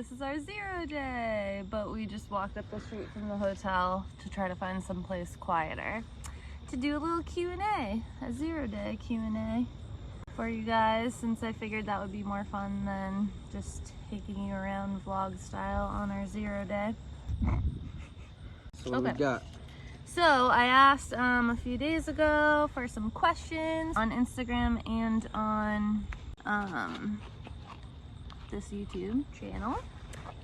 this is our 0 day, but we just walked up the street from the hotel to try to find someplace quieter to do a little Q&A, a 0 day Q&A for you guys, since I figured that would be more fun than just taking you around vlog style on our 0 day. So what we got? So I asked a few days ago for some questions on Instagram and on this YouTube channel,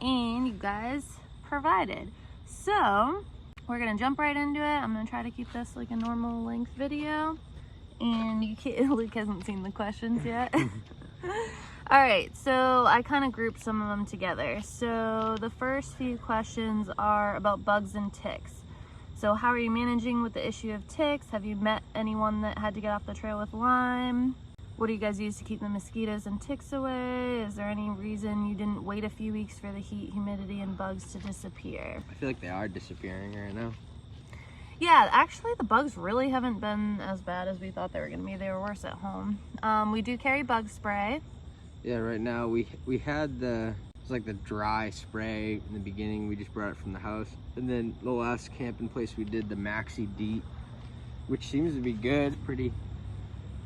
and you guys provided. So we're gonna jump right into it. I'm gonna try to keep this like a normal length video, and you can't, Luke hasn't seen the questions yet. All right, so I kind of grouped some of them together. So the first few questions are about bugs and ticks. So how are you managing with the issue of ticks? Have you met anyone that had to get off the trail with Lyme? What do you guys use to keep the mosquitoes and ticks away? Is there any reason you didn't wait a few weeks for the heat, humidity, and bugs to disappear? I feel like they are disappearing right now. Yeah, actually the bugs really haven't been as bad as we thought they were gonna be. They were worse at home. We do carry bug spray. Yeah, right now we had it's like the dry spray in the beginning. We just brought it from the house. And then the last camping place we did the Maxi DEET, which seems to be good, pretty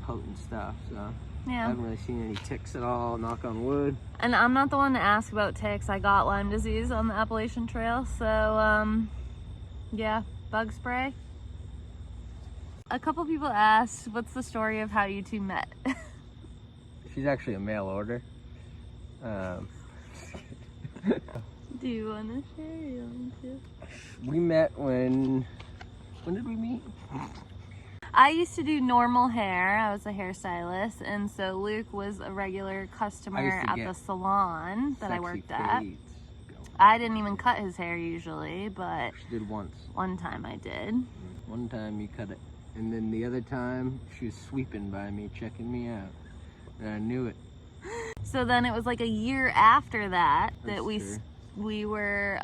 potent stuff. So yeah, I haven't really seen any ticks at all, knock on wood. And I'm not the one to ask about ticks. I got Lyme disease on the Appalachian Trail, so yeah, bug spray. A couple people asked, what's the story of how you two met? She's actually a mail order. Do you want to share? You want to? We met when did we meet? I used to do normal hair. I was a hairstylist, and so Luke was a regular customer at the salon that I worked at. I didn't even cut his hair usually, but she did once. One time I did. One time you cut it, and then the other time she was sweeping by me, checking me out, and I knew it. So then it was like a year after that that That's we were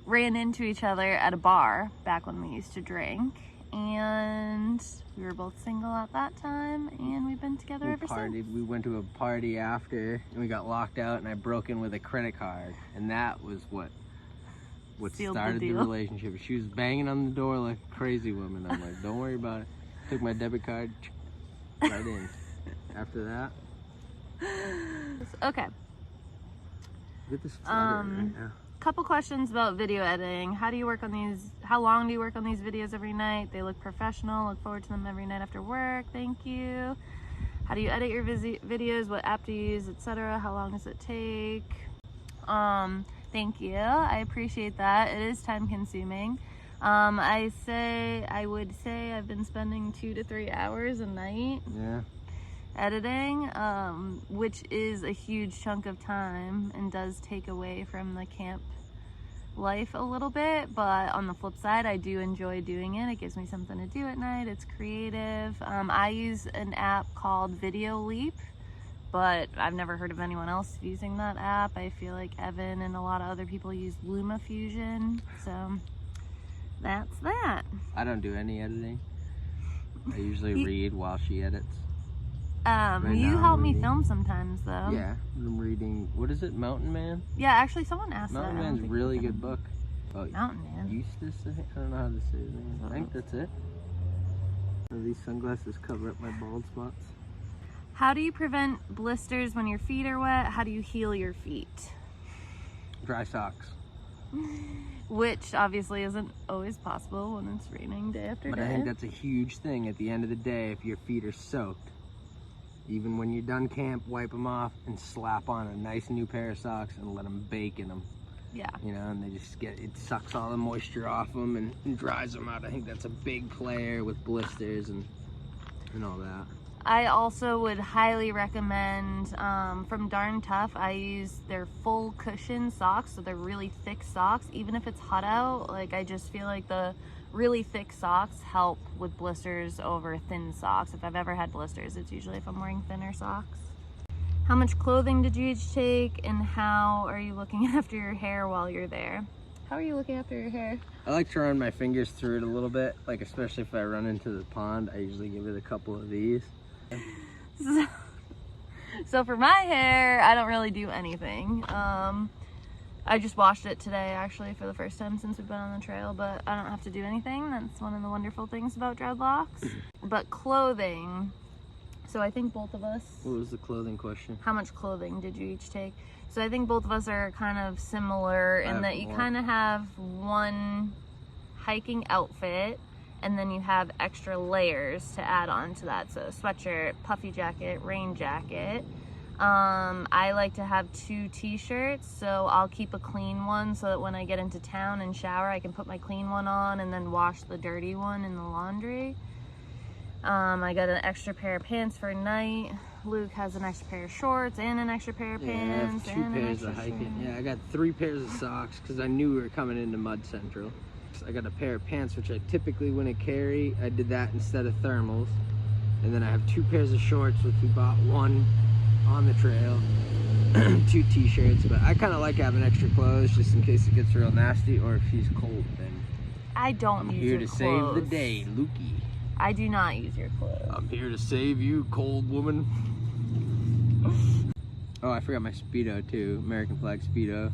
ran into each other at a bar back when we used to drink, and we were both single at that time, and we've been together ever since. We went to a party after, and we got locked out, and I broke in with a credit card, and that was what started the relationship. She was banging on the door like a crazy woman. I'm like, don't worry about it. Took my debit card right in. After that. Okay. Get this right now. Couple questions about video editing. How do you work on these? How long do you work on these videos every night? They look professional. Look forward to them every night after work. Thank you. How do you edit your videos? What app do you use, etc.? How long does it take? Thank you. I appreciate that. It is time consuming. I would say I've been spending 2 to 3 hours a night. Yeah. Editing, which is a huge chunk of time and does take away from the camp life a little bit, but on the flip side, I do enjoy doing it. It gives me something to do at night. It's creative. I use an app called VideoLeap, but I've never heard of anyone else using that app. I feel like Evan and a lot of other people use LumaFusion, so that's that. I don't do any editing. I usually read while she edits. You help me film sometimes, though. Yeah, I'm reading, what is it, Mountain Man? Yeah, actually someone asked that. Mountain Man's a really good book. Mountain Man? Eustace, I don't know how to say his name. I think that's it. These sunglasses cover up my bald spots. How do you prevent blisters when your feet are wet? How do you heal your feet? Dry socks. Which obviously isn't always possible when it's raining day after day. But I think that's a huge thing at the end of the day if your feet are soaked. Even when you're done camp, wipe them off and slap on a nice new pair of socks and let them bake in them. Yeah. You know, and they just it sucks all the moisture off them and dries them out. I think that's a big player with blisters and all that. I also would highly recommend, from Darn Tough, I use their full cushion socks, so they're really thick socks. Even if it's hot out, like I just feel like the really thick socks help with blisters over thin socks. If I've ever had blisters, it's usually if I'm wearing thinner socks. How much clothing did you each take, and how are you looking after your hair while you're there? How are you looking after your hair? I like to run my fingers through it a little bit, like especially if I run into the pond, I usually give it a couple of these. So for my hair, I don't really do anything. I just washed it today, actually, for the first time since we've been on the trail, but I don't have to do anything. That's one of the wonderful things about dreadlocks. But clothing, so I think both of us... What was the clothing question? How much clothing did you each take? So I think both of us are kind of similar in that you kind of have one hiking outfit, and then you have extra layers to add on to that. So sweatshirt, puffy jacket, rain jacket. I like to have 2 t-shirts, so I'll keep a clean one so that when I get into town and shower, I can put my clean one on and then wash the dirty one in the laundry. I got an extra pair of pants for night. Luke has an extra pair of shorts and an extra pair of pants. I have 2 pairs of hiking. Yeah, I got 3 pairs of socks because I knew we were coming into Mud Central. I got a pair of pants, which I typically wouldn't carry. I did that instead of thermals. And then I have 2 pairs of shorts, which we bought one on the trail, 2 t-shirts, but I kind of like having extra clothes just in case it gets real nasty or if he's cold. Then I don't use your clothes. I'm here to save the day, Lukey. I do not use your clothes. I'm here to save you, cold woman. Oh, I forgot my Speedo too, American flag Speedo.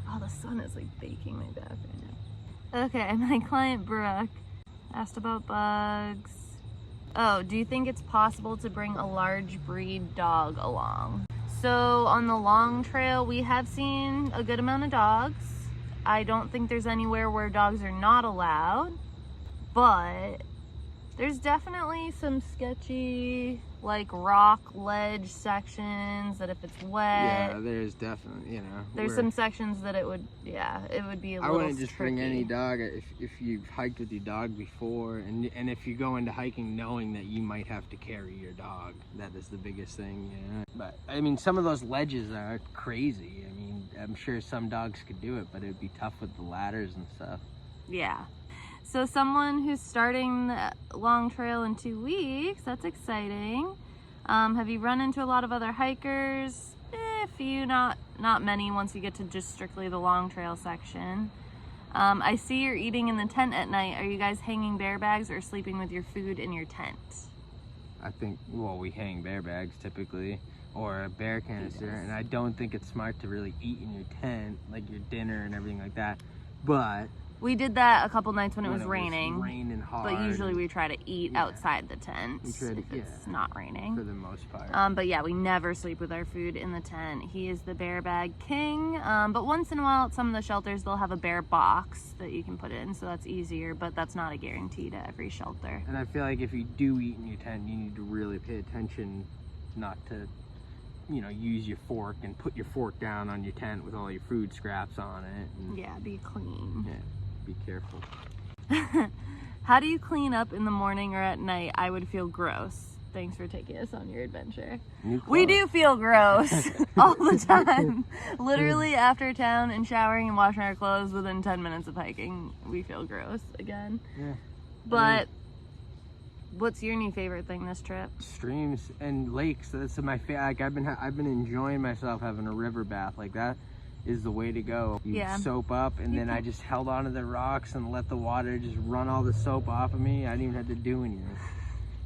Oh, the sun is like baking my back right now. Okay, my client Brooke asked about bugs. Oh, do you think it's possible to bring a large breed dog along? So on the long trail, we have seen a good amount of dogs. I don't think there's anywhere where dogs are not allowed, but there's definitely some sketchy, like rock ledge sections that if it's wet. Yeah, there's definitely, you know. There's some sections that it would be a little I wouldn't just tricky. bring any dog if you've hiked with your dog before, and if you go into hiking knowing that you might have to carry your dog. That is the biggest thing, yeah. But I mean, some of those ledges are crazy. I mean, I'm sure some dogs could do it, but it would be tough with the ladders and stuff. Yeah. So someone who's starting the long trail in 2 weeks, that's exciting. Have you run into a lot of other hikers? A few, not many once you get to just strictly the long trail section. I see you're eating in the tent at night. Are you guys hanging bear bags or sleeping with your food in your tent? I think, well, we hang bear bags typically, or a bear canister, and I don't think it's smart to really eat in your tent, like your dinner and everything like that, but... We did that a couple nights when it was raining. Raining hard. But usually we try to eat outside the tent if it's not raining. For the most part. But yeah, we never sleep with our food in the tent. He is the bear bag king. But once in a while at some of the shelters, they'll have a bear box that you can put in, so that's easier, but that's not a guarantee to every shelter. And I feel like if you do eat in your tent, you need to really pay attention not to, you know, use your fork and put your fork down on your tent with all your food scraps on it. And, yeah, be clean. Yeah. Be careful. How do you clean up in the morning or at night? I would feel gross. Thanks for taking us on your adventure. We do feel gross all the time. Literally after town and showering and washing our clothes within 10 minutes of hiking, we feel gross again. Yeah. But what's your new favorite thing this trip? Streams and lakes. That's my favorite. Like I've been enjoying myself having a river bath. Like that is the way to go. You soap up, and then I just held onto the rocks and let the water just run all the soap off of me. I didn't even have to do anything.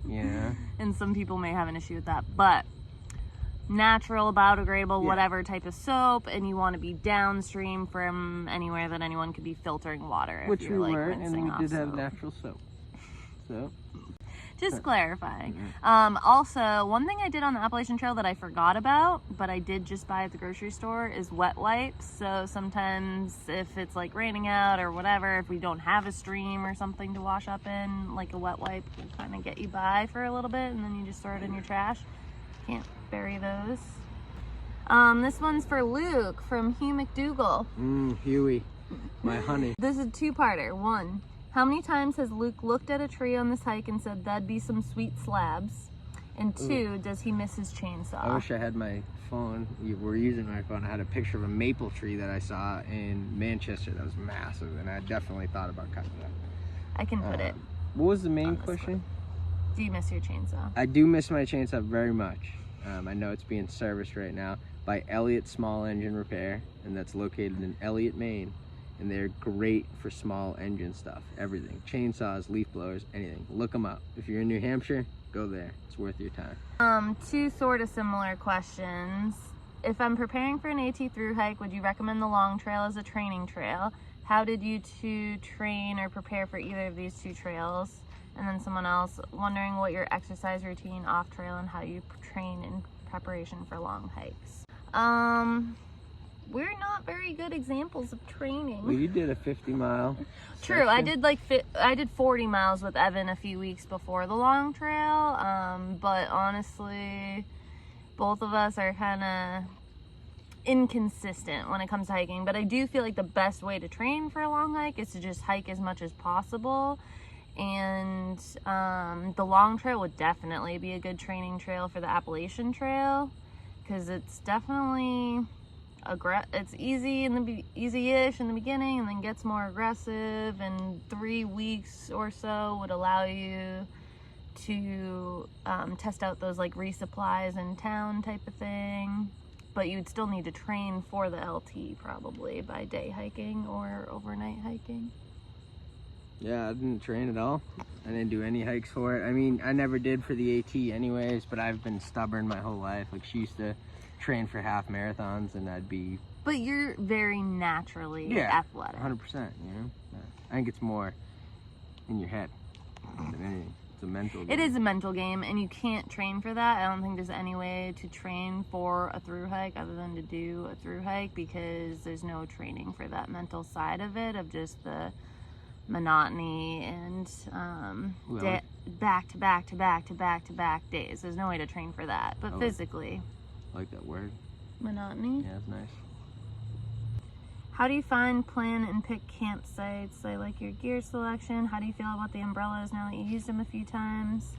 Yeah. And some people may have an issue with that, but natural, biodegradable, whatever type of soap, and you want to be downstream from anywhere that anyone could be filtering water. Which we were, and we did have natural soap. So. Just clarifying. Also, one thing I did on the Appalachian Trail that I forgot about, but I did just buy at the grocery store, is wet wipes. So sometimes if it's like raining out or whatever, if we don't have a stream or something to wash up in, like a wet wipe will kind of get you by for a little bit, and then you just throw it in your trash. Can't bury those. This one's for Luke from Hugh McDougal. Huey, my honey. This is a two-parter. One, how many times has Luke looked at a tree on this hike and said, that'd be some sweet slabs? And two, does he miss his chainsaw? I wish I had my phone. You were using my phone. I had a picture of a maple tree that I saw in Manchester that was massive, and I definitely thought about cutting that. I can put it. What was the main question? Do you miss your chainsaw? I do miss my chainsaw very much. I know it's being serviced right now by Elliott Small Engine Repair, and that's located in Elliott, Maine. And they're great for small engine stuff, everything. Chainsaws, leaf blowers, anything. Look them up. If you're in New Hampshire, go there. It's worth your time. Two sort of similar questions. if I'm preparing for an AT through hike, would you recommend the long trail as a training trail? How did you two train or prepare for either of these two trails? And then someone else wondering what your exercise routine off trail and how you train in preparation for long hikes. We're not very good examples of training. Well, you did a 50-mile. True, I did 40 miles with Evan a few weeks before the long trail. But honestly, both of us are kind of inconsistent when it comes to hiking. But I do feel like the best way to train for a long hike is to just hike as much as possible. And the long trail would definitely be a good training trail for the Appalachian Trail, because it's definitely it's easy-ish in the beginning, and then gets more aggressive, and 3 weeks or so would allow you to test out those like resupplies in town type of thing. But you would still need to train for the LT probably by day hiking or overnight hiking. Yeah, I didn't train at all. I didn't do any hikes for it. I mean, I never did for the AT anyways, but I've been stubborn my whole life. Like, she used to train for half marathons, and I'd be... But you're very naturally athletic. 100%, you know? I think it's more in your head than anything. It's a mental game. It is a mental game, and you can't train for that. I don't think there's any way to train for a through hike other than to do a through hike, because there's no training for that mental side of it, of just the monotony and back to back to back to back to back days. There's no way to train for that. But physically, I like that word. Monotony. Yeah, it's nice. How do you find, plan, and pick campsites? I like your gear selection. How do you feel about the umbrellas now that you used them a few times?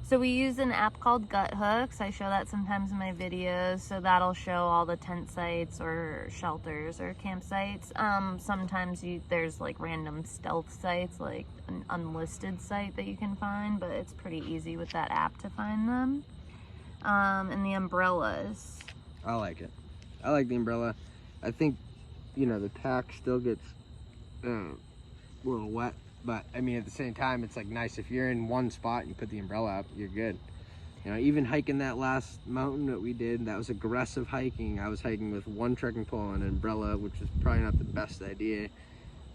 So we use an app called Gut Hooks. I show that sometimes in my videos. So that'll show all the tent sites or shelters or campsites. Sometimes there's like random stealth sites, like an unlisted site that you can find, but it's pretty easy with that app to find them. And the umbrellas. I like it. I like the umbrella. I think, you know, the tack still gets a little wet. But, I mean, at the same time, it's, like, nice. If you're in one spot and you put the umbrella up, you're good. You know, even hiking that last mountain that we did, that was aggressive hiking. I was hiking with one trekking pole and an umbrella, which was probably not the best idea.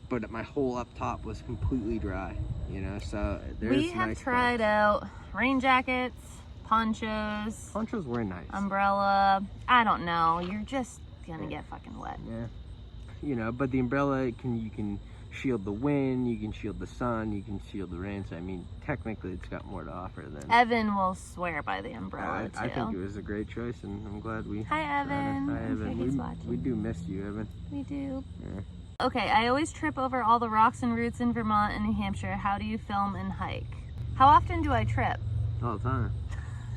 But my hole up top was completely dry, you know, so there's We have tried out rain jackets, ponchos. Ponchos were nice. Umbrella. I don't know. You're just going to get fucking wet. Yeah. You know, but the umbrella, you can shield the wind, you can shield the sun, you can shield the rain. So I mean, technically it's got more to offer than... Evan will swear by the umbrella too. I think it was a great choice, and I'm glad we... Hi Evan. Hi Evan. We do miss you, Evan. We do. Yeah. Okay, I always trip over all the rocks and roots in Vermont and New Hampshire. How do you film and hike? How often do I trip? All the time.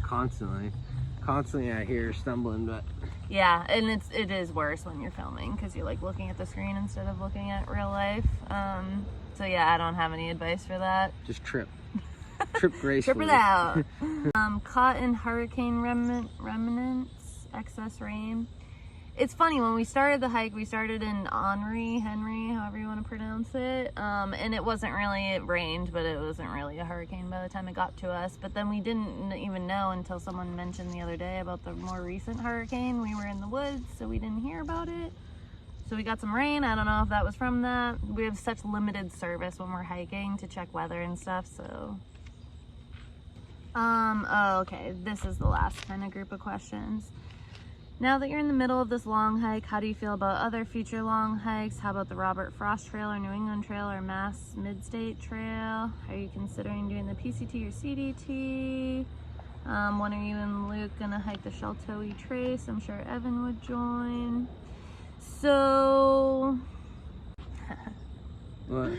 Constantly I hear stumbling, but... Yeah, and it is worse when you're filming, because you're like looking at the screen instead of looking at real life. So yeah, I don't have any advice for that. Just trip. Trip gracefully. Trip it out. Caught in hurricane remnants, excess rain. It's funny, when we started the hike, we started in Henry, however you want to pronounce it. And it rained, but it wasn't really a hurricane by the time it got to us. But then we didn't even know until someone mentioned the other day about the more recent hurricane. We were in the woods, so we didn't hear about it. So we got some rain. I don't know if that was from that. We have such limited service when we're hiking to check weather and stuff, so. Oh, okay, this is the last kind of group of questions. Now that you're in the middle of this long hike, how do you feel about other future long hikes? How about the Robert Frost Trail or New England Trail or Mass Mid-State Trail? Are you considering doing the PCT or CDT? When are you and Luke gonna hike the Sheltoe Trace? I'm sure Evan would join. So... What?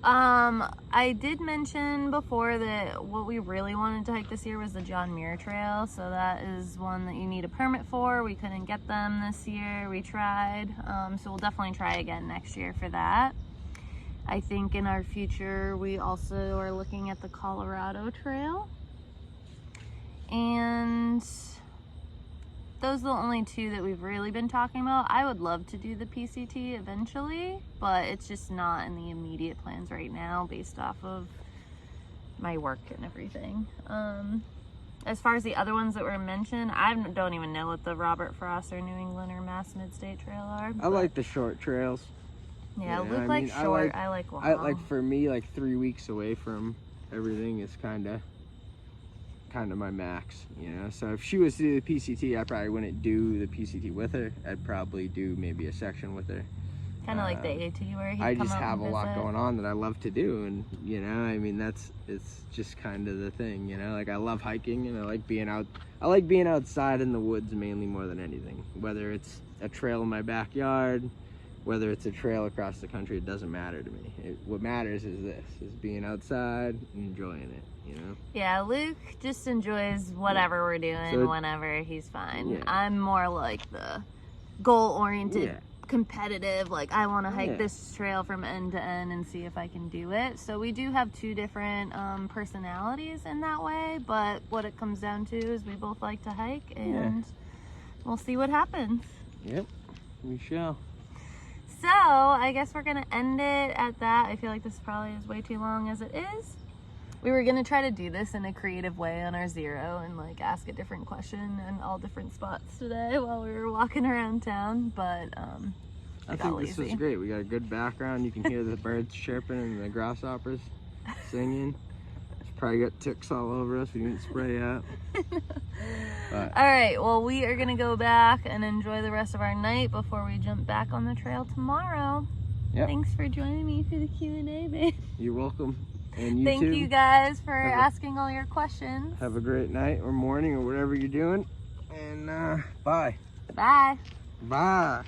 I did mention before that what we really wanted to hike this year was the John Muir Trail, so that is one that you need a permit for. We couldn't get them this year. We tried, so we'll definitely try again next year for that. I think in our future we also are looking at the Colorado Trail, and those are the only two that we've really been talking about. I would love to do the PCT eventually, but it's just not in the immediate plans right now based off of my work and everything. as far as the other ones that were mentioned, I don't even know what the Robert Frost or New England or Mass Mid-State Trail are. I like the short trails. Yeah, you know, Luke likes short. I like long. Like for me, like 3 weeks away from everything is kind of my max, you know. So if she was to do the PCT, I probably wouldn't do the PCT with her. I'd probably do maybe a section with her. Kind of like the AT where he'd I come just out have and a lot visit. going on that I love to do, and you know, I mean, it's just kind of the thing, you know. Like I love hiking, and I like being out. I like being outside in the woods mainly more than anything. Whether it's a trail in my backyard, whether it's a trail across the country, it doesn't matter to me. What matters is being outside and enjoying it, you know. Yeah, Luke just enjoys whatever we're doing, whenever he's fine. Yeah. I'm more like the goal-oriented. Yeah. Competitive, like I want to hike this trail from end to end and see if I can do it. So we do have two different personalities in that way, but what it comes down to is we both like to hike, and we'll see what happens. Yep, we shall. So I guess we're gonna end it at that. I feel like this probably is way too long as it is. We were gonna try to do this in a creative way on our zero and like ask a different question in all different spots today while we were walking around town, but I think this was great. We got a good background. You can hear the birds chirping and the grasshoppers singing. It's probably got ticks all over us. We didn't spray out. But all right, well, we are gonna go back and enjoy the rest of our night before we jump back on the trail tomorrow. Yep. Thanks for joining me for the Q&A, babe. You're welcome. And you Thank too. you guys for asking all your questions. Have a great night or morning or whatever you're doing. And bye. Bye. Bye.